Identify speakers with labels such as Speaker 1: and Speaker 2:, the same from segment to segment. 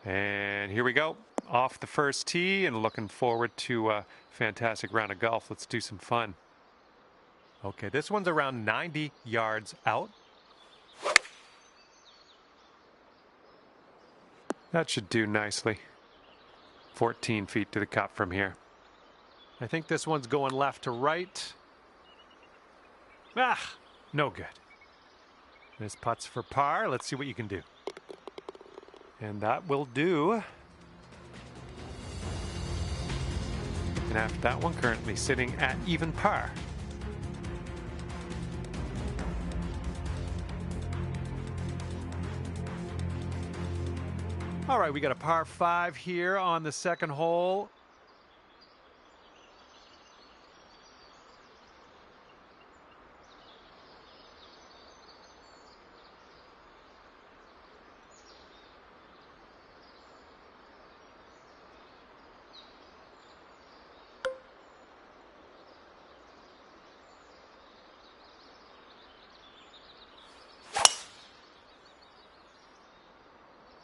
Speaker 1: And here we go, off the first tee and looking forward to a fantastic round of golf. Let's do some fun. Okay, this one's around 90 yards out. That should do nicely. 14 feet to the cup from here. I think this one's going left to right. Ah, no good. This putt's for par. Let's see what you can do. And that will do. And after that one, currently sitting at even par. All right, we got a par 5 here on the second hole.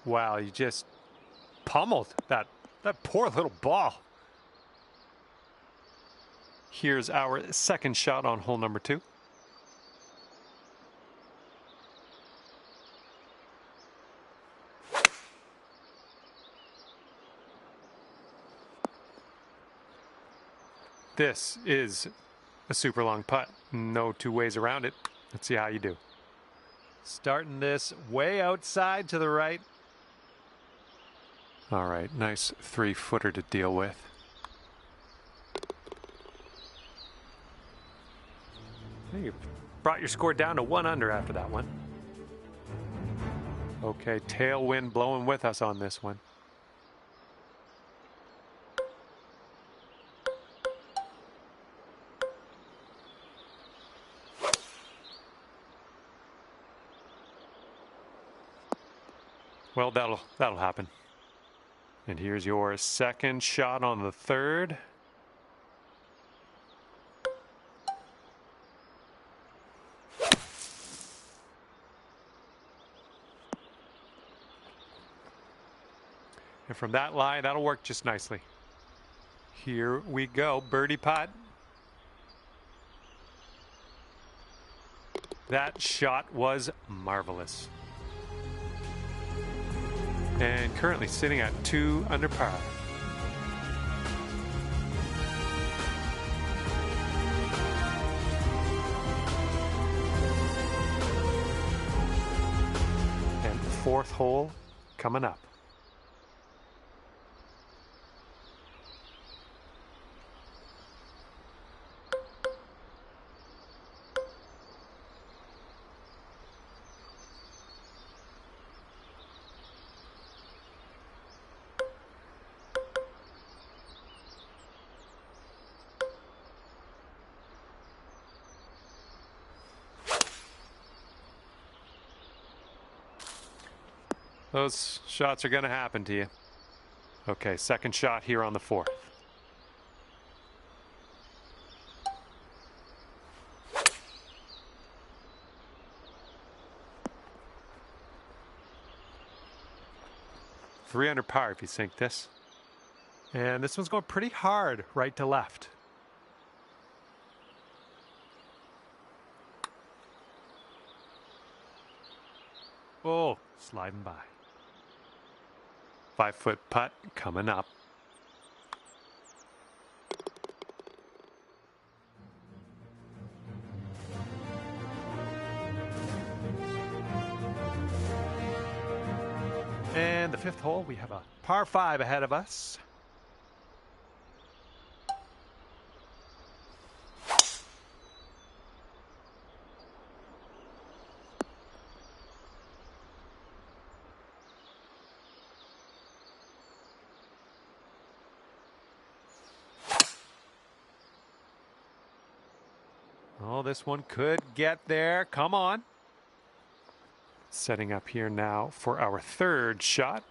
Speaker 1: Wow, you just pummeled that poor little ball. Here's our second shot on hole number 2. This is a super long putt. No two ways around it. Let's see how you do. Starting this way outside to the right. All right, nice 3-footer to deal with. You brought your score down to 1 under after that one. Okay, tailwind blowing with us on this one. Well, that'll happen. And here's your second shot on the third. And from that lie, that'll work just nicely. Here we go, birdie putt. That shot was marvelous. And currently sitting at 2 under par. And the 4th hole coming up. Those shots are going to happen to you. Okay, second shot here on the 4th. Three under par if you sink this. And this one's going pretty hard right to left. Oh, sliding by. 5-foot putt coming up. And the 5th hole, we have a par 5 ahead of us. Oh, this one could get there. Come on. Setting up here now for our 3rd shot.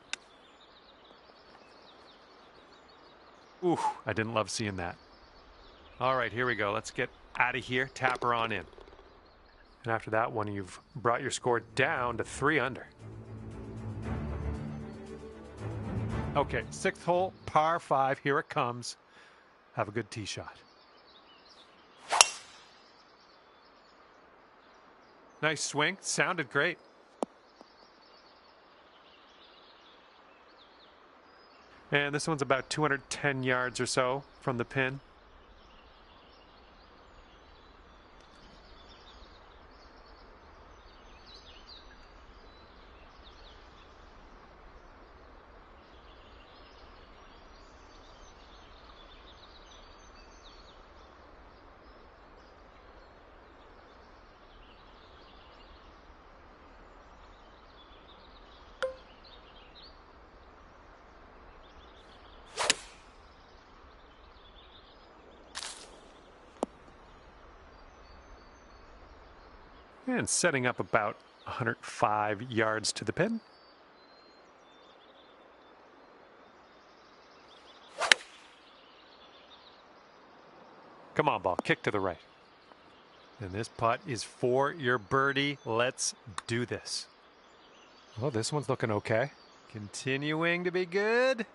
Speaker 1: Ooh, I didn't love seeing that. All right, here we go. Let's get out of here. Tap her on in. And after that one, you've brought your score down to 3 under. Okay, 6th hole, par 5. Here it comes. Have a good tee shot. Nice swing. Sounded great. And this one's about 210 yards or so from the pin. And setting up about 105 yards to the pin. Come on, ball. Kick to the right. And this putt is for your birdie. Let's do this. Oh, this one's looking okay. Continuing to be good.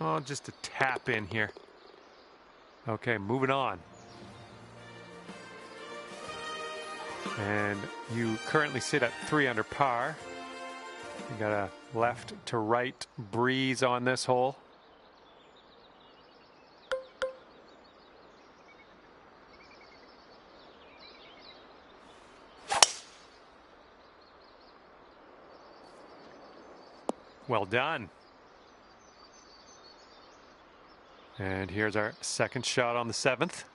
Speaker 1: Oh, just a tap in here. Okay, moving on. And you currently sit at 3 under par. You got a left to right breeze on this hole. Well done. And here's our second shot on the 7th.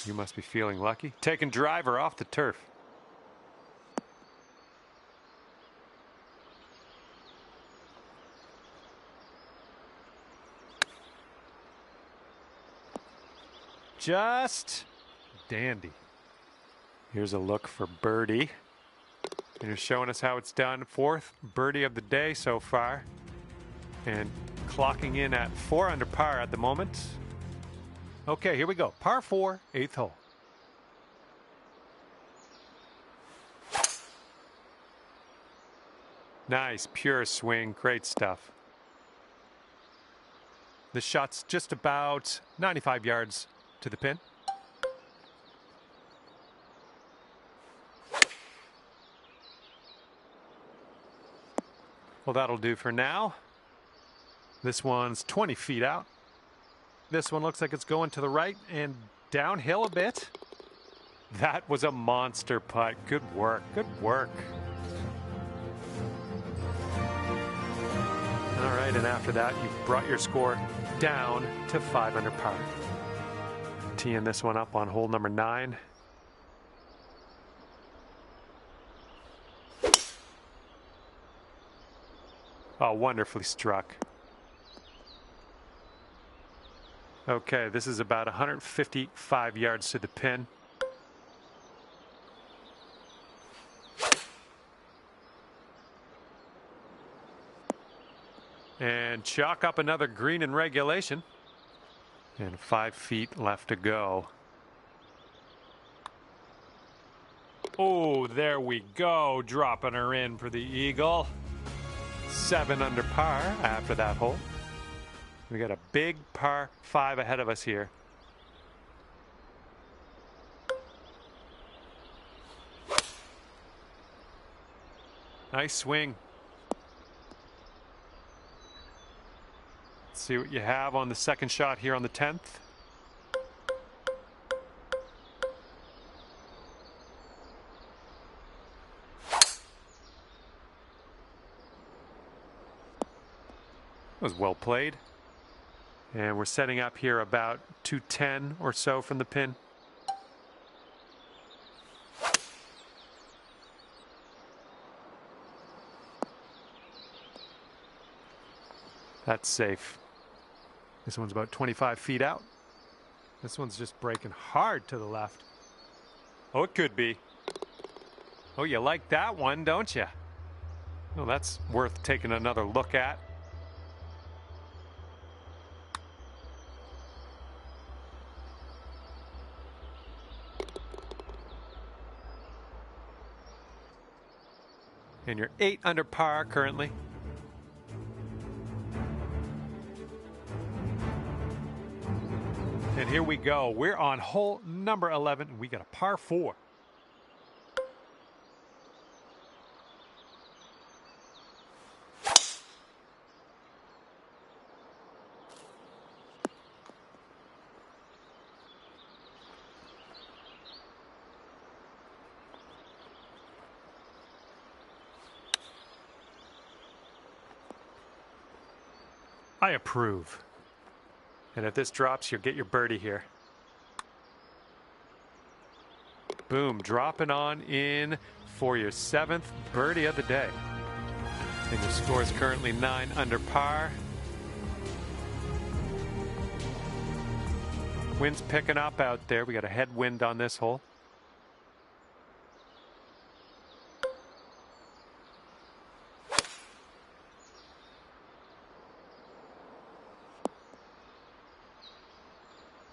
Speaker 1: You must be feeling lucky. Taking driver off the turf. Just dandy. Here's a look for birdie. And you're showing us how it's done. 4th birdie of the day so far. And clocking in at 4 under par at the moment. Okay, here we go. Par 4, 8th hole. Nice, pure swing. Great stuff. The shot's just about 95 yards to the pin. Well, that'll do for now. This one's 20 feet out. This one looks like it's going to the right and downhill a bit. That was a monster putt. Good work. Good work. All right, and after that, you've brought your score down to 5 under par. Teeing this one up on hole number 9. Oh, wonderfully struck. Okay, this is about 155 yards to the pin. And chalk up another green in regulation. And 5 feet left to go. Oh, there we go. Dropping her in for the eagle. 7 under par after that hole. We got a big par 5 ahead of us here. Nice swing. Let's see what you have on the second shot here on the 10th. That was well played. And we're setting up here about 210 or so from the pin. That's safe. This one's about 25 feet out. This one's just breaking hard to the left. Oh, it could be. Oh, you like that one, don't you? Well, that's worth taking another look at. And you're 8 under par currently. And here we go. We're on hole number 11, and we got a par 4. I approve. And if this drops, you'll get your birdie here. Boom, dropping on in for your 7th birdie of the day. And your score is currently 9 under par. Wind's picking up out there. We got a headwind on this hole.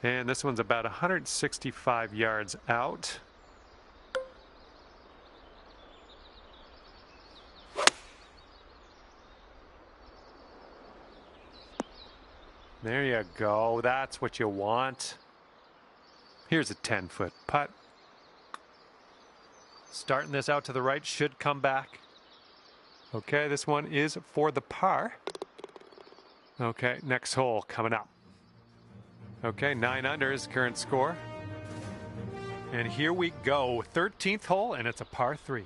Speaker 1: And this one's about 165 yards out. There you go. That's what you want. Here's a 10-foot putt. Starting this out to the right, should come back. Okay, this one is for the par. Okay, next hole coming up. Okay, 9 under is the current score. And here we go. 13th hole, and it's a par 3.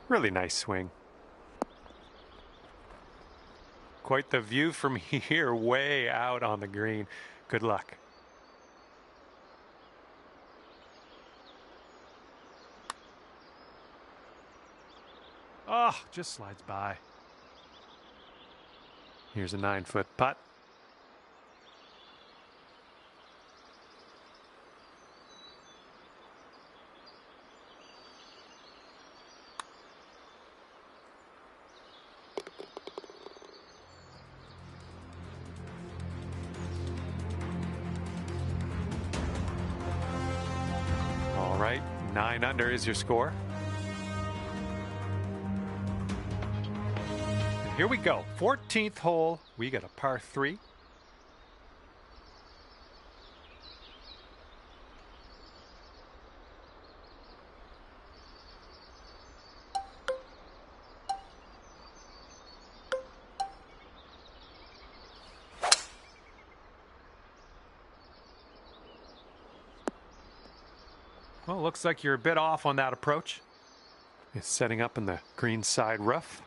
Speaker 1: Really nice swing. Quite the view from here, way out on the green. Good luck. Oh, just slides by. Here's a 9-foot putt. All right, 9 under is your score. And here we go, 14th hole. We got a par 3. Well, looks like you're a bit off on that approach. It's setting up in the green side rough.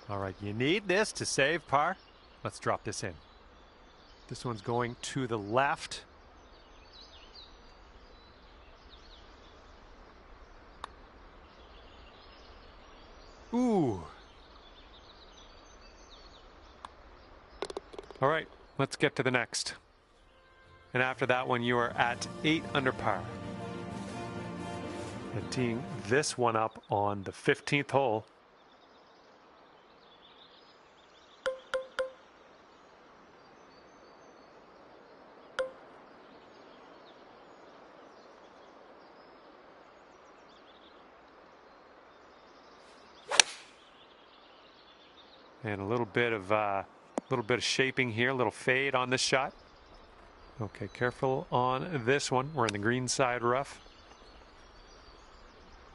Speaker 1: All right, you need this to save par. Let's drop this in. This one's going to the left. Ooh. All right. Let's get to the next. And after that one, you are at 8 under par. And teeing this one up on the 15th hole. And a little bit of shaping here, a little fade on this shot. Okay, careful on this one. We're in the green side rough.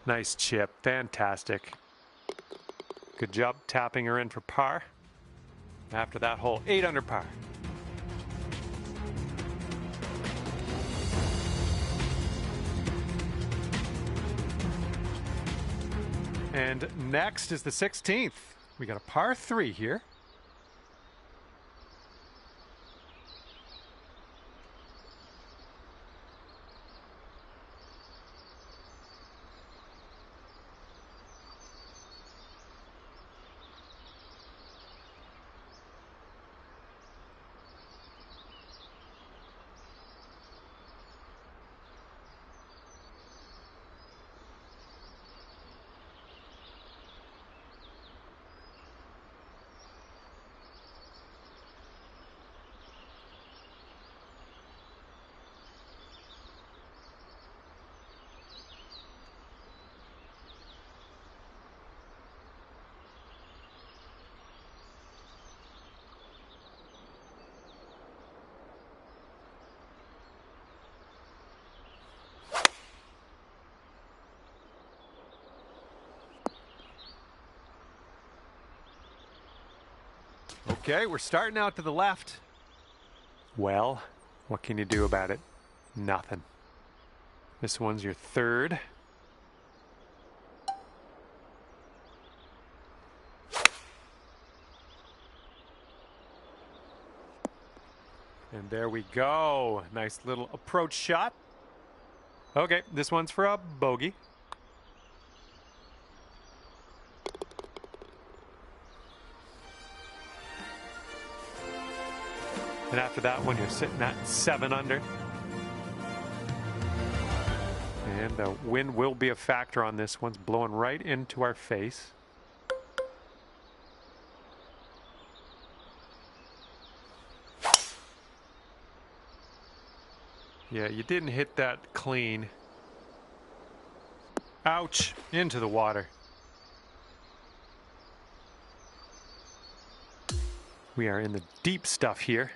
Speaker 1: Nice chip, fantastic. Good job tapping her in for par. After that hole, 8 under par. And next is the 16th. We got a par 3 here. Okay, we're starting out to the left. Well, what can you do about it? Nothing. This one's your 3rd. And there we go. Nice little approach shot. Okay, this one's for a bogey. And after that one, you're sitting at 7 under. And the wind will be a factor on this. One's blowing right into our face. Yeah, you didn't hit that clean. Ouch, into the water. We are in the deep stuff here.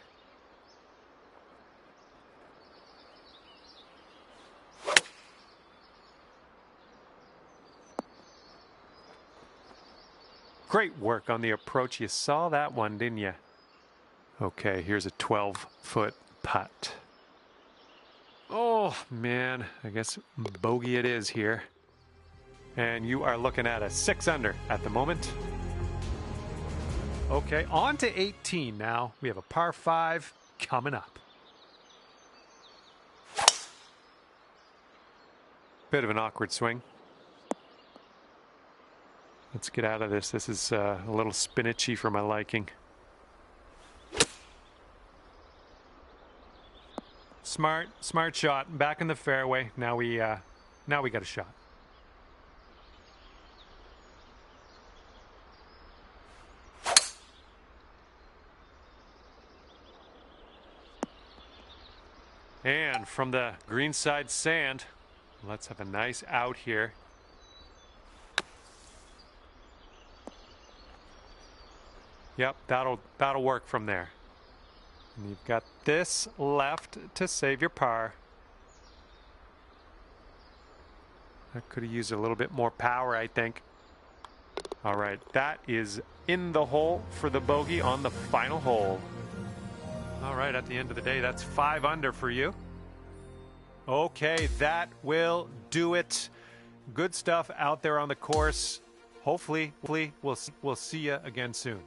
Speaker 1: Great work on the approach. You saw that one, didn't you? Okay, here's a 12-foot putt. Oh, man, I guess bogey it is here. And you are looking at a 6 under at the moment. Okay, on to 18 now. We have a par 5 coming up. Bit of an awkward swing. Let's get out of this. This is a little spinachy for my liking. Smart shot. Back in the fairway. Now we got a shot. And from the greenside sand, let's have a nice out here. Yep, that'll work from there. And you've got this left to save your par. I could have used a little bit more power, I think. All right, that is in the hole for the bogey on the final hole. All right, at the end of the day, that's 5 under for you. Okay, that will do it. Good stuff out there on the course. Hopefully, we'll see you again soon.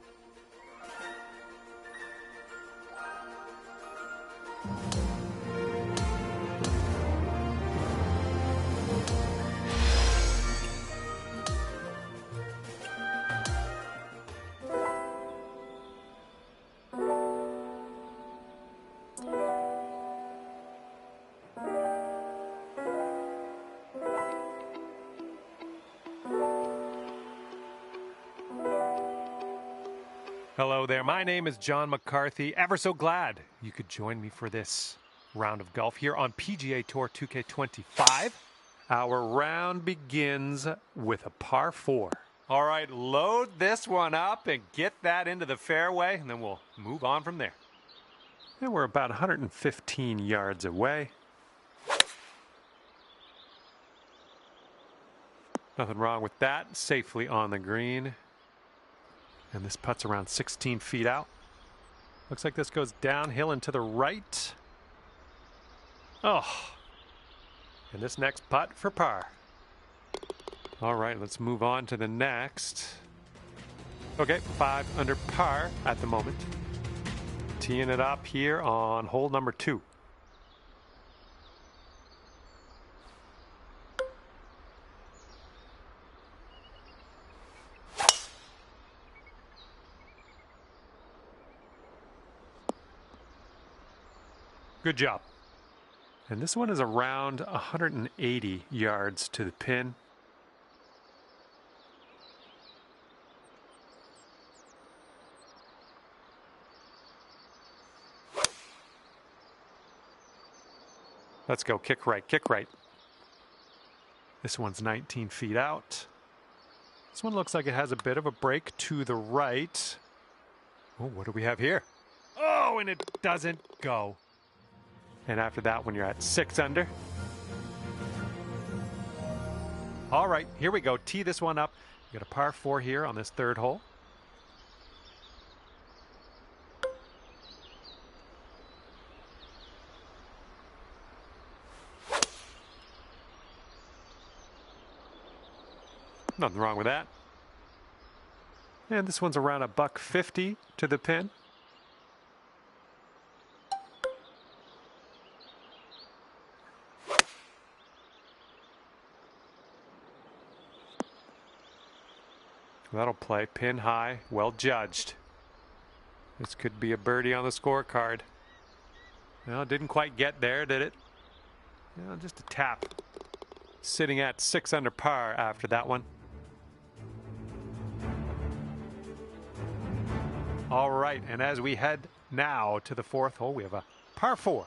Speaker 1: Hello there, my name is John McCarthy. Ever so glad you could join me for this round of golf here on PGA Tour 2K25. Our round begins with a par 4. All right, load this one up and get that into the fairway, and then we'll move on from there. And we're about 115 yards away. Nothing wrong with that. Safely on the green. And this putt's around 16 feet out. Looks like this goes downhill and to the right. Oh. And this next putt for par. All right, let's move on to the next. Okay, 5 under par at the moment. Teeing it up here on hole number 2. Good job. And this one is around 180 yards to the pin. Let's go. Kick right, kick right. This one's 19 feet out. This one looks like it has a bit of a break to the right. Oh, what do we have here? Oh, and it doesn't go. And after that one, you're at 6 under. All right, here we go. Tee this one up. You got a par 4 here on this 3rd hole. Nothing wrong with that. And this one's around $150 to the pin. That'll play pin high, well judged. This could be a birdie on the scorecard. Well, didn't quite get there, did it? Well, just a tap. Sitting at 6 under par after that one. All right, and as we head now to the 4th hole, we have a par 4.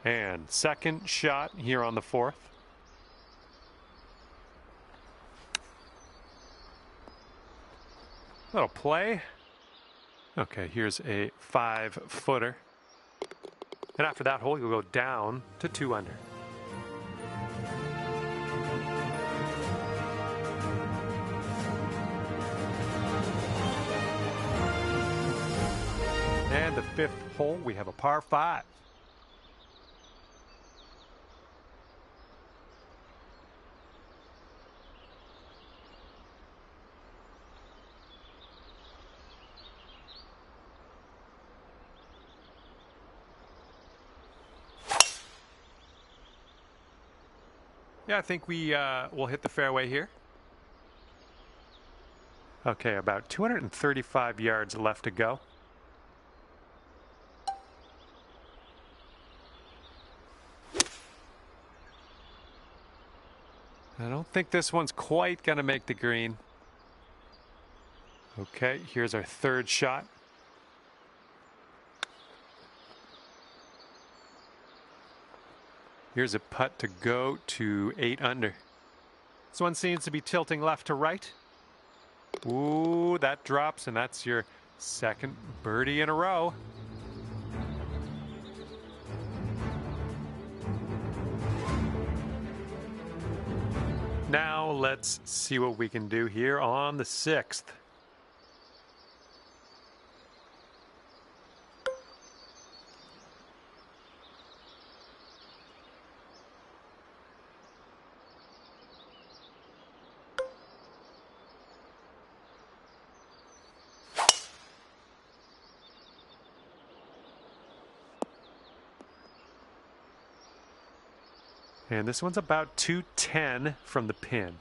Speaker 1: And second shot here on the 4th. That'll play. Okay, here's a 5-footer. And after that hole, you'll go down to 2 under. And the 5th hole, we have a par 5. Yeah, I think we will hit the fairway here. Okay, about 235 yards left to go. I don't think this one's quite going to make the green. Okay, here's our 3rd shot. Here's a putt to go to 8 under. This one seems to be tilting left to right. Ooh, that drops, and that's your 2nd birdie in a row. Now let's see what we can do here on the 6th. And this one's about 210 from the pin.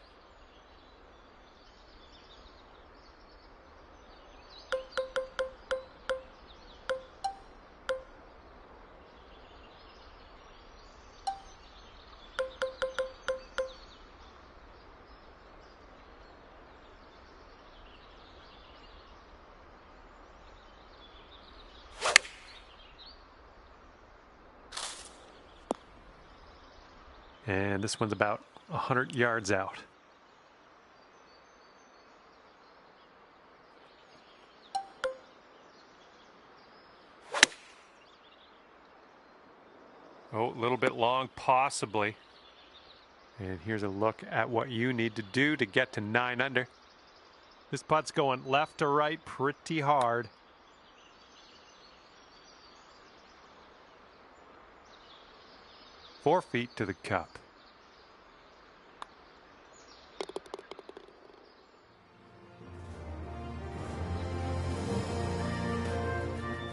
Speaker 1: And this one's about 100 yards out. Oh, a little bit long, possibly. And here's a look at what you need to do to get to 9 under. This putt's going left to right pretty hard. Four feet to the cup.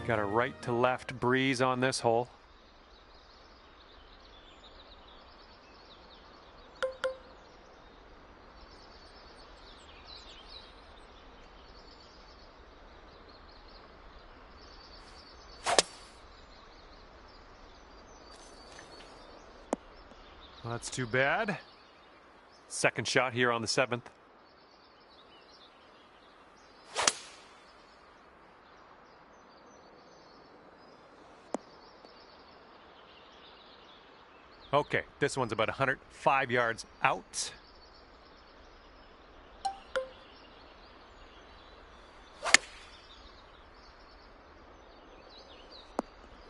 Speaker 1: Got a right to left breeze on this hole. Well, that's too bad. Second shot here on the 7th. Okay, this one's about 105 yards out.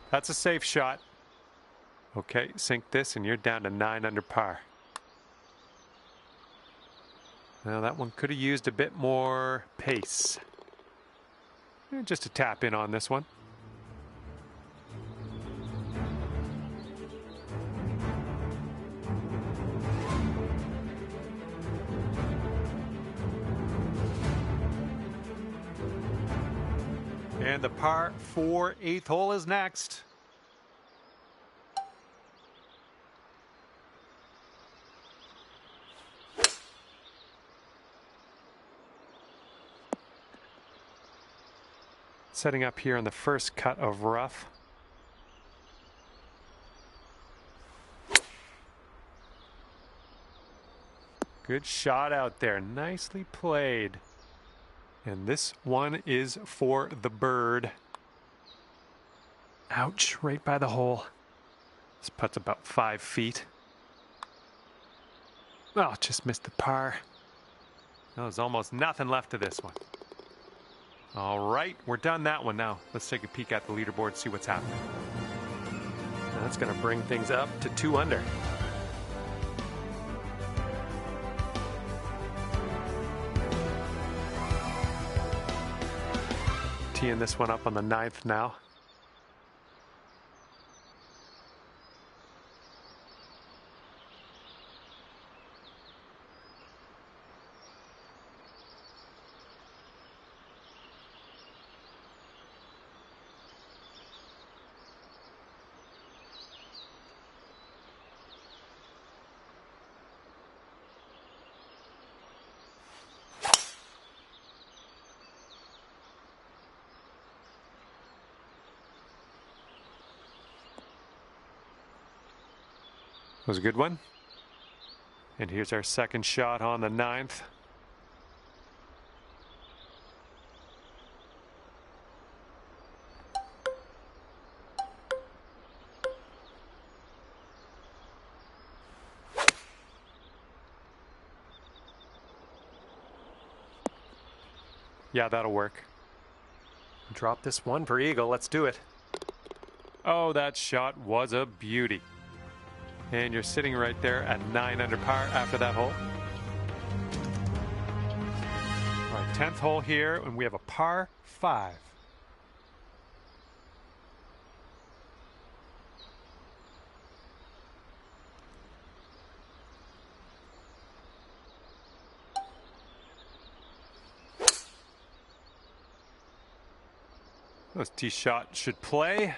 Speaker 1: That's a safe shot. Okay, sink this and you're down to 9 under par. Now that one could have used a bit more pace. Just a tap in on this one. And the par 4 8th hole is next. Setting up here on the first cut of rough. Good shot out there, nicely played. And this one is for the bird. Ouch, right by the hole. This putt's about 5 feet. Oh, just missed the par. There's almost nothing left of this one. All right, we're done that one now. Let's take a peek at the leaderboard, see what's happening. That's going to bring things up to 2 under. Teeing this one up on the 9th now. Was a good one. And here's our second shot on the 9th. Yeah, that'll work. Drop this one for eagle. Let's do it. Oh, that shot was a beauty. And you're sitting right there at 9 under par after that hole. All right, 10th hole here, and we have a par 5. Those tee shot should play.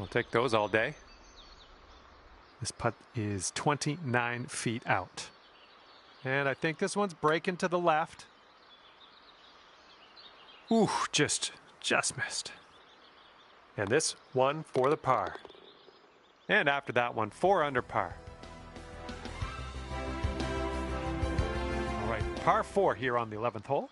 Speaker 1: I'll take those all day. This putt is 29 feet out. And I think this one's breaking to the left. Ooh, just missed. And this one for the par. And after that one, 4 under par. All right, par 4 here on the 11th hole.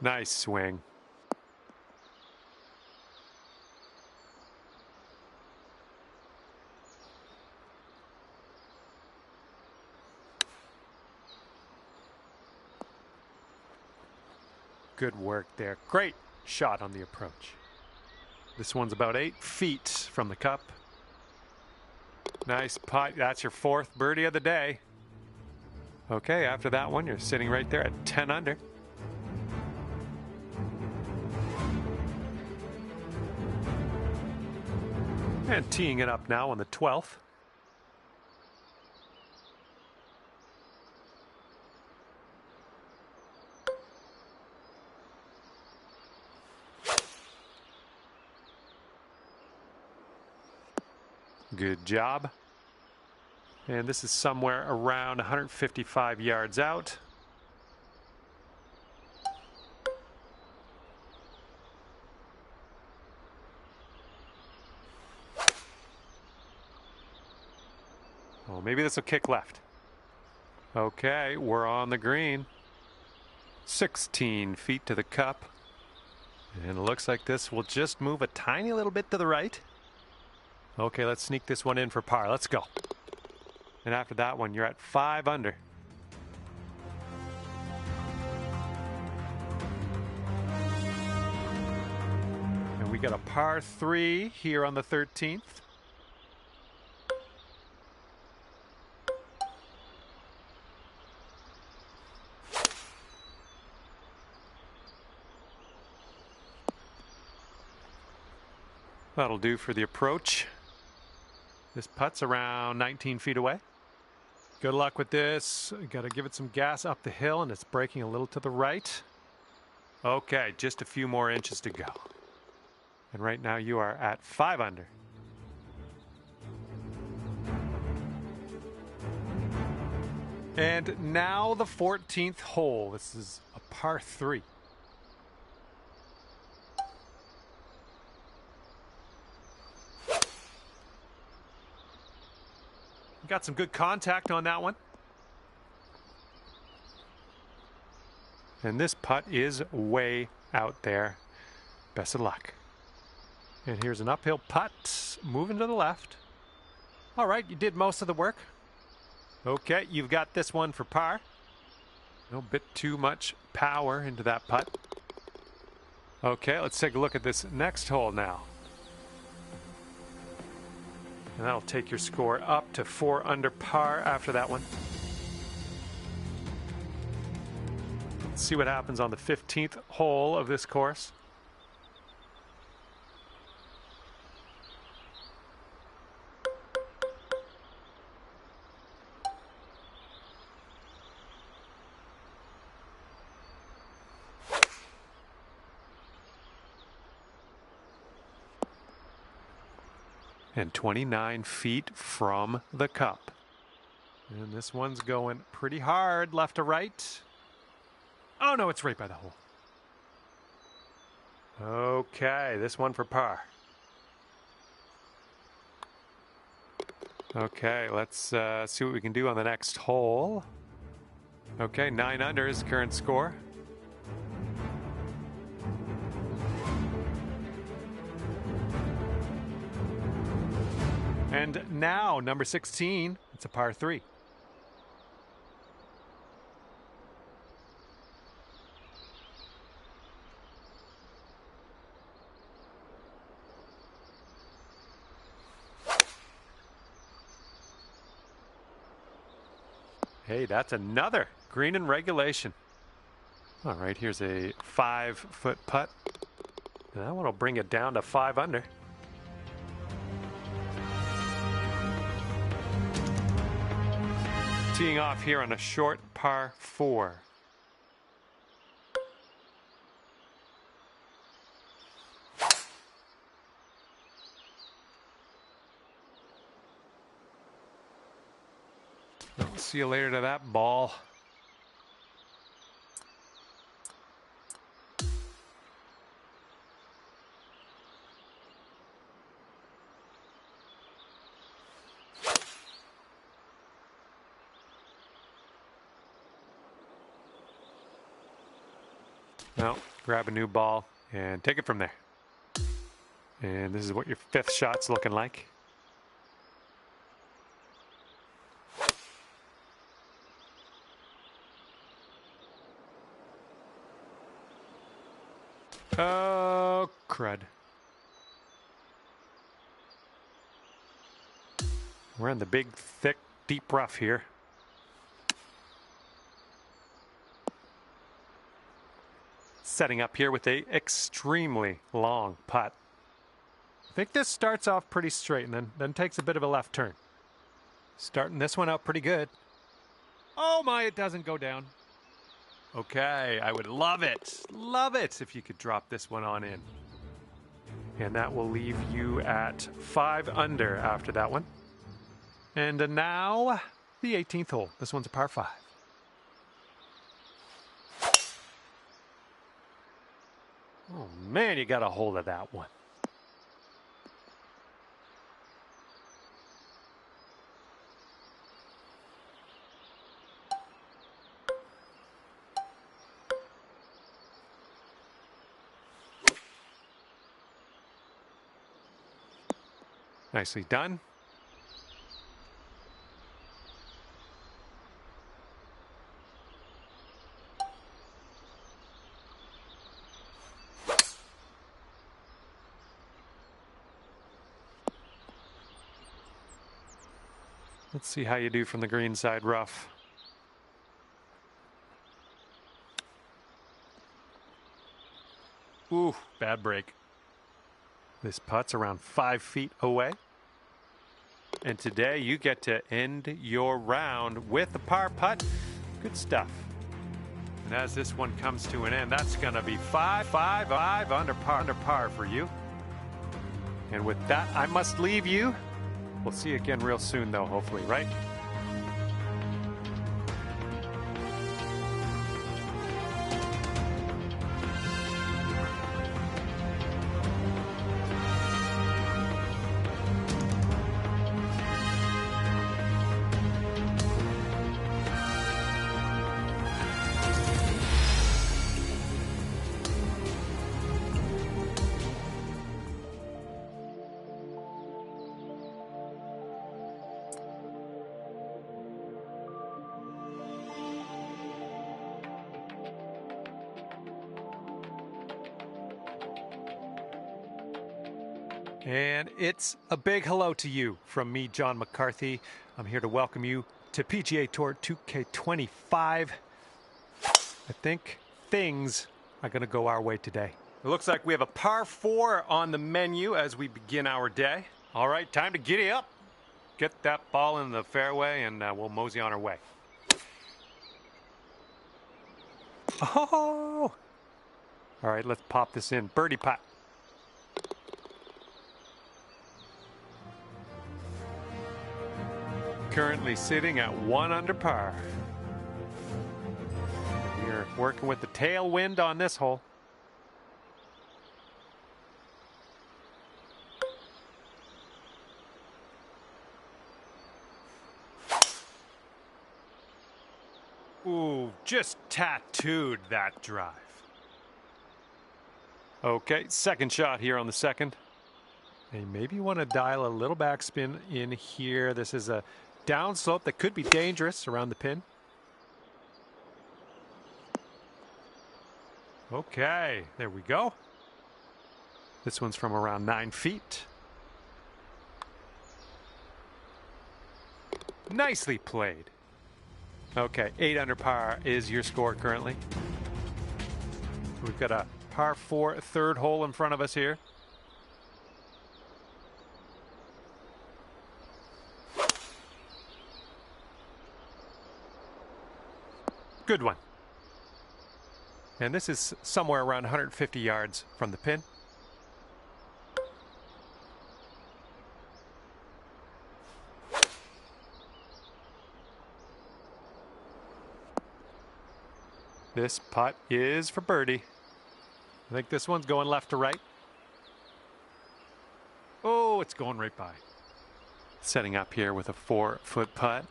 Speaker 1: Nice swing. Good work there. Great shot on the approach. This one's about 8 feet from the cup. Nice putt. That's your 4th birdie of the day. Okay, after that one, you're sitting right there at 10 under. And teeing it up now on the 12th. Good job. And this is somewhere around 155 yards out. Oh, maybe this will kick left. Okay, we're on the green. 16 feet to the cup. And it looks like this will just move a tiny little bit to the right. Okay, let's sneak this one in for par. Let's go. And after that one, you're at 5 under. And we got a par 3 here on the 13th. That'll do for the approach. This putt's around 19 feet away. Good luck with this. Got to give it some gas up the hill, and it's breaking a little to the right. Okay, just a few more inches to go. And right now you are at 5 under. And now the 14th hole. This is a par 3. Got some good contact on that one. And this putt is way out there. Best of luck. And here's an uphill putt, moving to the left. All right, you did most of the work. Okay, you've got this one for par. A bit too much power into that putt. Okay, let's take a look at this next hole now. And that'll take your score up to 4 under par after that one. Let's see what happens on the 15th hole of this course. And 29 feet from the cup. And this one's going pretty hard left to right. Oh no, it's right by the hole. Okay, this one for par. Okay, let's see what we can do on the next hole. Okay, 9 under is current score. And now, number 16, it's a par 3. Hey, that's another green in regulation. All right, here's a 5-foot putt. And that one will bring it down to 5 under. Teeing off here on a short par 4. I'll see you later to that ball. Now, grab a new ball and take it from there. And this is what your 5th shot's looking like. Oh, crud. We're in the big, thick, deep rough here. Setting up here with a extremely long putt. I think this starts off pretty straight and then takes a bit of a left turn. Starting this one out pretty good. Oh my, it doesn't go down. Okay, I would love it if you could drop this one on in. And that will leave you at 5 under after that one. And now the 18th hole. This one's a par 5. Oh man, you got a hold of that one. Nicely done. Let's see how you do from the green side rough. Ooh, bad break. This putt's around 5 feet away. And today you get to end your round with a par putt. Good stuff. And as this one comes to an end, that's going to be 5 under par for you. And with that, I must leave you. We'll see you again real soon, though, hopefully, right? And it's a big hello to you from me, John McCarthy. I'm here to welcome you to PGA Tour 2K25. I think things are going to go our way today. It looks like we have a par 4 on the menu as we begin our day. All right, time to giddy up. Get that ball in the fairway and we'll mosey on our way. Oh! All right, let's pop this in. Birdie putt. Currently sitting at 1 under par. We're working with the tailwind on this hole. Ooh, just tattooed that drive. Okay, second shot here on the second. And maybe you want to dial a little backspin in here. This is a downslope that could be dangerous around the pin. Okay, there we go. This one's from around 9 feet. Nicely played. Okay, 8 under par is your score currently. We've got a par 4 third hole in front of us here. Good one. And this is somewhere around 150 yards from the pin. This putt is for birdie. I think this one's going left to right. Oh, it's going right by. Setting up here with a 4-foot putt.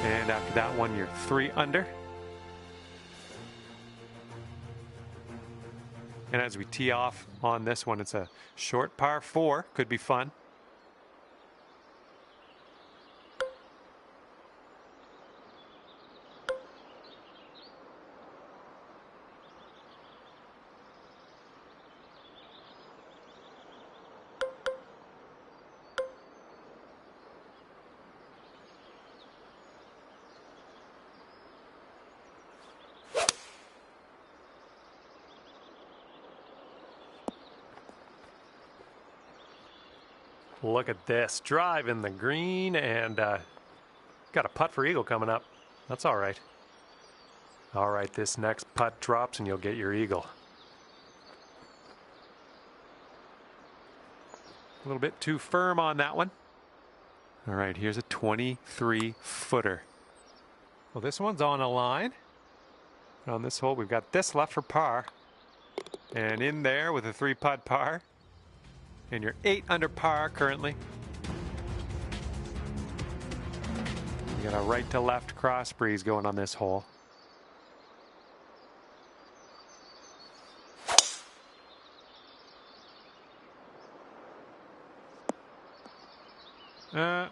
Speaker 1: And after that one, you're 3 under. And as we tee off on this one, it's a short par 4. Could be fun. Look at this. Drive in the green and got a putt for eagle coming up. That's all right. All right, this next putt drops and you'll get your eagle. A little bit too firm on that one. All right, here's a 23-footer. Well, this one's on a line. On this hole, we've got this left for par. And in there with a 3-putt par. And you're 8 under par currently. You got a right to left cross breeze going on this hole.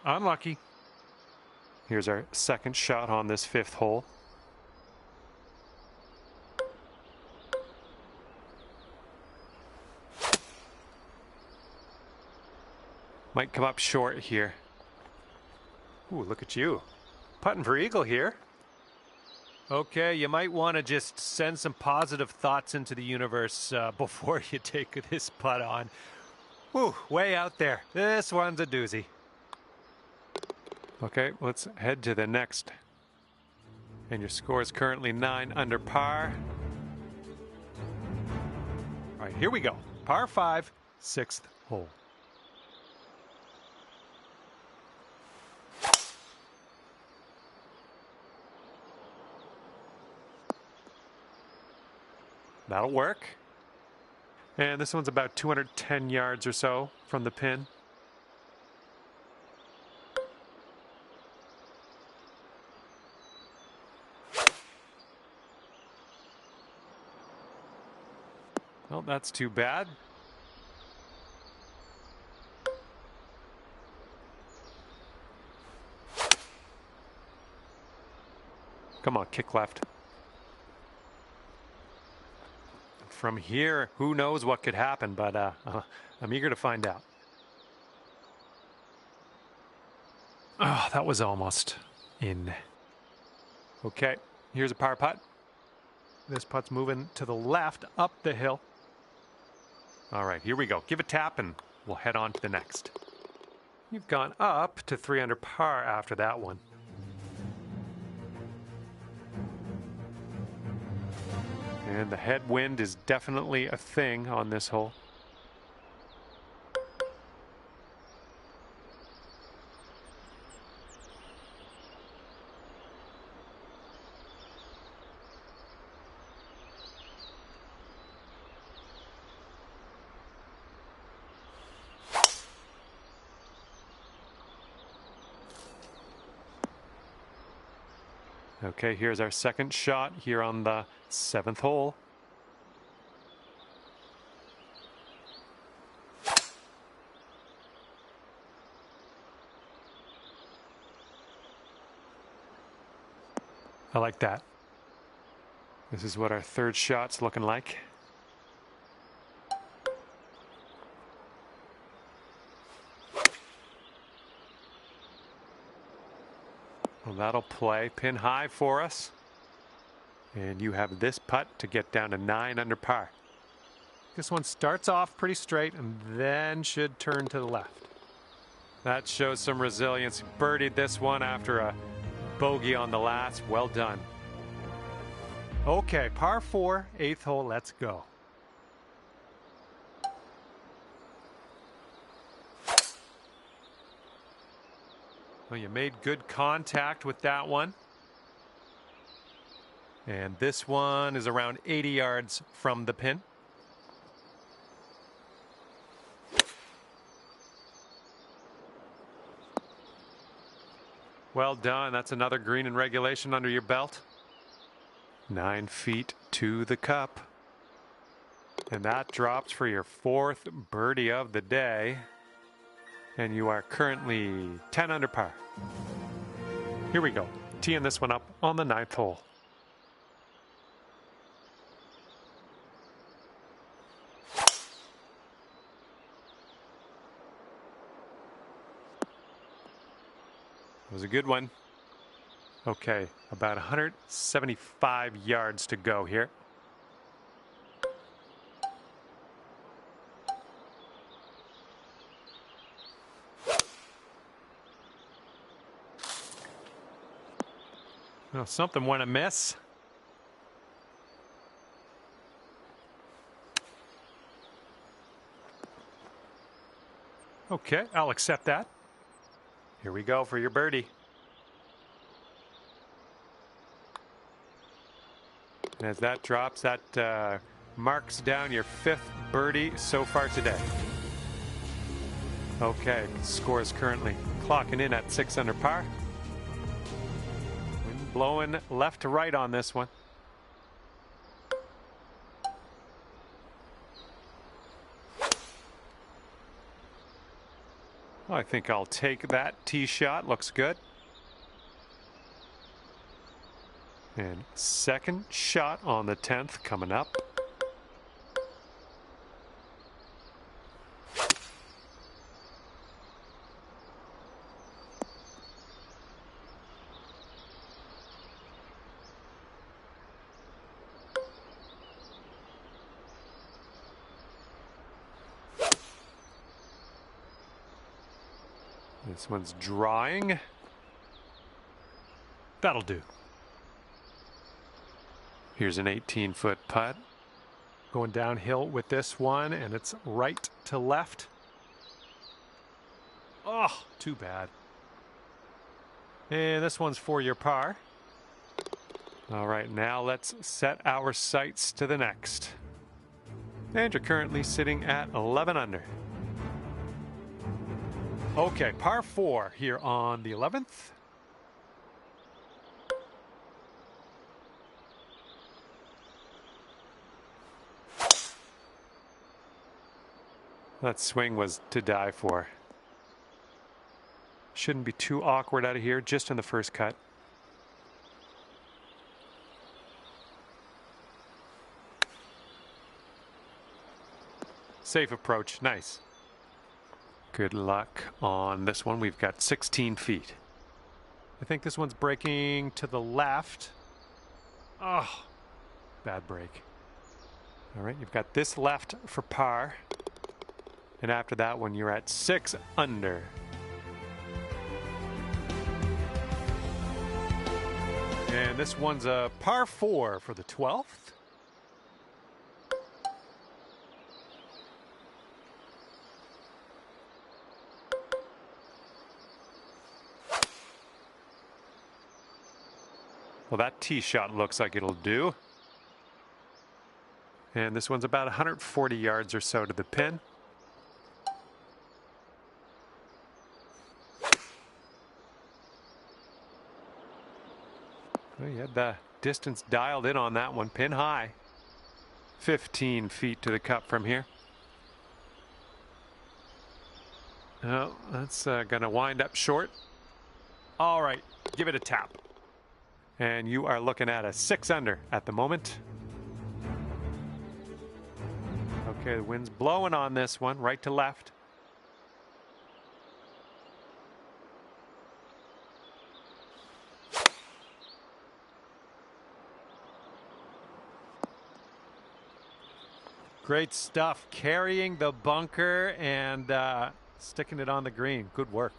Speaker 1: Unlucky. Here's our second shot on this 5th hole. Might come up short here. Ooh, look at you. Putting for eagle here. Okay, you might want to just send some positive thoughts into the universe before you take this putt on. Ooh, way out there. This one's a doozy. Okay, let's head to the next. And your score is currently 9 under par. All right, here we go. Par 5, 6th hole. That'll work. And this one's about 210 yards or so from the pin. Well, that's too bad. Come on, kick left. From here, who knows what could happen, but I'm eager to find out. Oh, that was almost in. Okay, here's a par putt. This putt's moving to the left up the hill. All right, here we go. Give a tap and we'll head on to the next. You've gone up to 3 under par after that one. And the headwind is definitely a thing on this hole. Okay, here's our second shot here on the 7th hole. I like that. This is what our third shot's looking like. Well, that'll play pin high for us. And you have this putt to get down to 9 under par. This one starts off pretty straight and then should turn to the left. That shows some resilience. Birdied this one after a bogey on the last. Well done. Okay, par 4, 8th hole. Let's go. Well, you made good contact with that one. And this one is around 80 yards from the pin. Well done. That's another green in regulation under your belt. 9 feet to the cup. And that drops for your 4th birdie of the day. And you are currently 10 under par. Here we go. Teeing this one up on the 9th hole. It was a good one. Okay, about 175 yards to go here. Well, something went amiss. Okay, I'll accept that. Here we go for your birdie. And as that drops, that marks down your 5th birdie so far today. Okay, score is currently clocking in at 6 under par. Wind blowing left to right on this one. I think I'll take that tee shot. Looks good. And second shot on the 10th coming up. This one's drawing. That'll do. Here's an 18-foot putt. Going downhill with this one, and it's right to left. Oh, too bad. And this one's for your par. All right, now let's set our sights to the next. And you're currently sitting at 11 under. Okay, par 4 here on the 11th. That swing was to die for. Shouldn't be too awkward out of here, just in the first cut. Safe approach, nice. Good luck on this one. We've got 16 feet. I think this one's breaking to the left. Oh, bad break. All right, you've got this left for par. And after that one, you're at 6 under. And this one's a par 4 for the 12th. Well, that tee shot looks like it'll do. And this one's about 140 yards or so to the pin. Well, you had the distance dialed in on that one, pin high. 15 feet to the cup from here. Oh, that's going to wind up short. All right, give it a tap. And you are looking at a 6 under at the moment. Okay, the wind's blowing on this one, right to left. Great stuff, carrying the bunker and Sticking it on the green. Good work.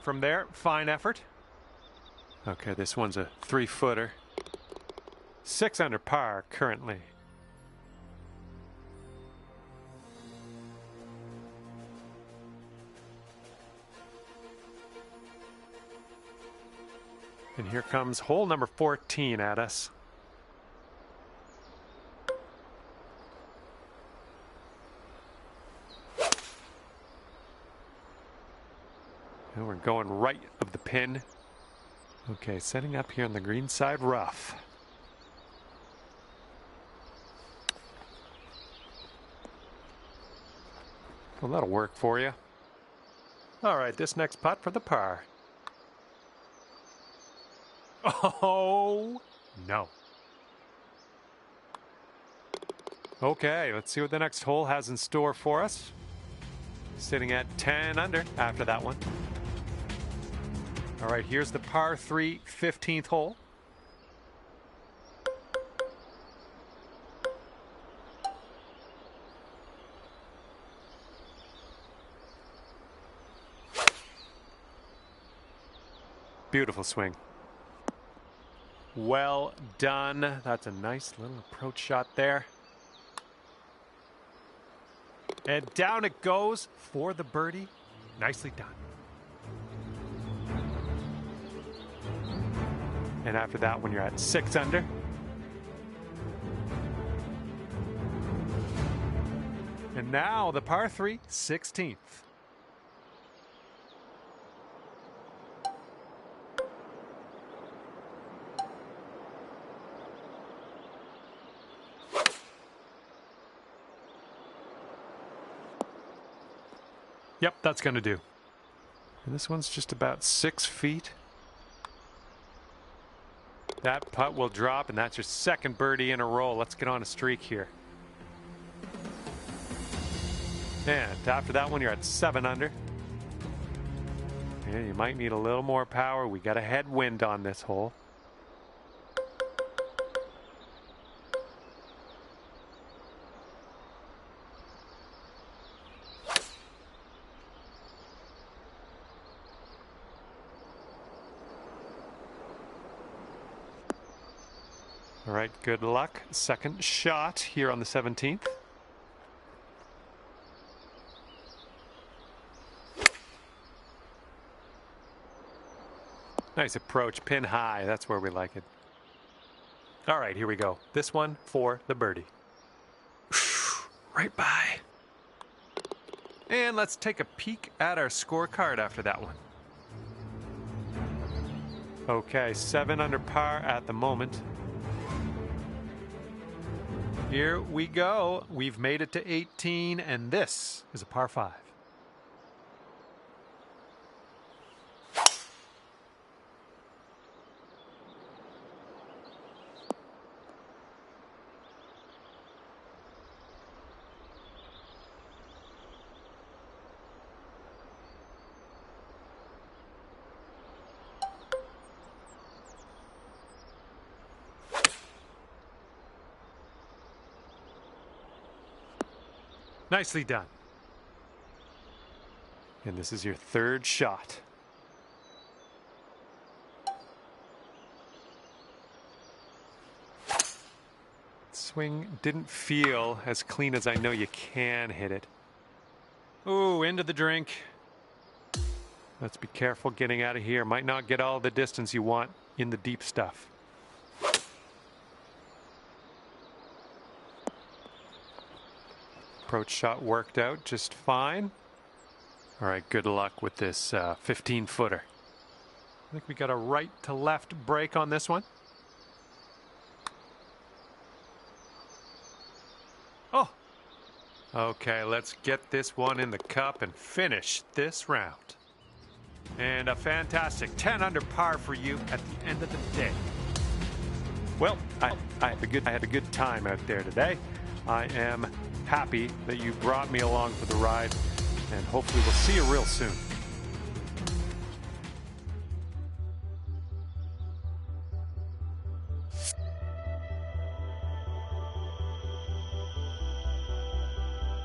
Speaker 1: From there, fine effort. Okay, this one's a 3-footer. 6 under par currently. And here comes hole number 14 at us. And we're going right of the pin. Okay, setting up here on the green side rough. Well, that'll work for you. All right, this next putt for the par. Oh, no. Okay, let's see what the next hole has in store for us. Sitting at 10 under after that one. All right, here's the par 3 15th hole. Beautiful swing. Well done. That's a nice little approach shot there. And down it goes for the birdie. Nicely done. And after that one, you're at 6 under. And now the par 3 16th. Yep, that's going to do. And this one's just about 6 feet. That putt will drop, and that's your second birdie in a row. Let's get on a streak here. And after that one, you're at 7 under. Yeah, you might need a little more power. We got a headwind on this hole. All right, good luck. Second shot here on the 17th. Nice approach, pin high. That's where we like it. All right, here we go. This one for the birdie. Right by. And let's take a peek at our scorecard after that one. Okay, 7 under par at the moment. Here we go. We've made it to 18, and this is a par 5. Nicely done. And this is your third shot. Swing didn't feel as clean as I know you can hit it. Ooh, into the drink. Let's be careful getting out of here. Might not get all the distance you want in the deep stuff. Approach shot worked out just fine. All right, good luck with this 15-footer. I think we got a right to left break on this one. Oh, okay, let's get this one in the cup and finish this round. And a fantastic 10 under par for you at the end of the day. Well, I had a good time out there today. I am happy that you brought me along for the ride, and hopefully we'll see you real soon.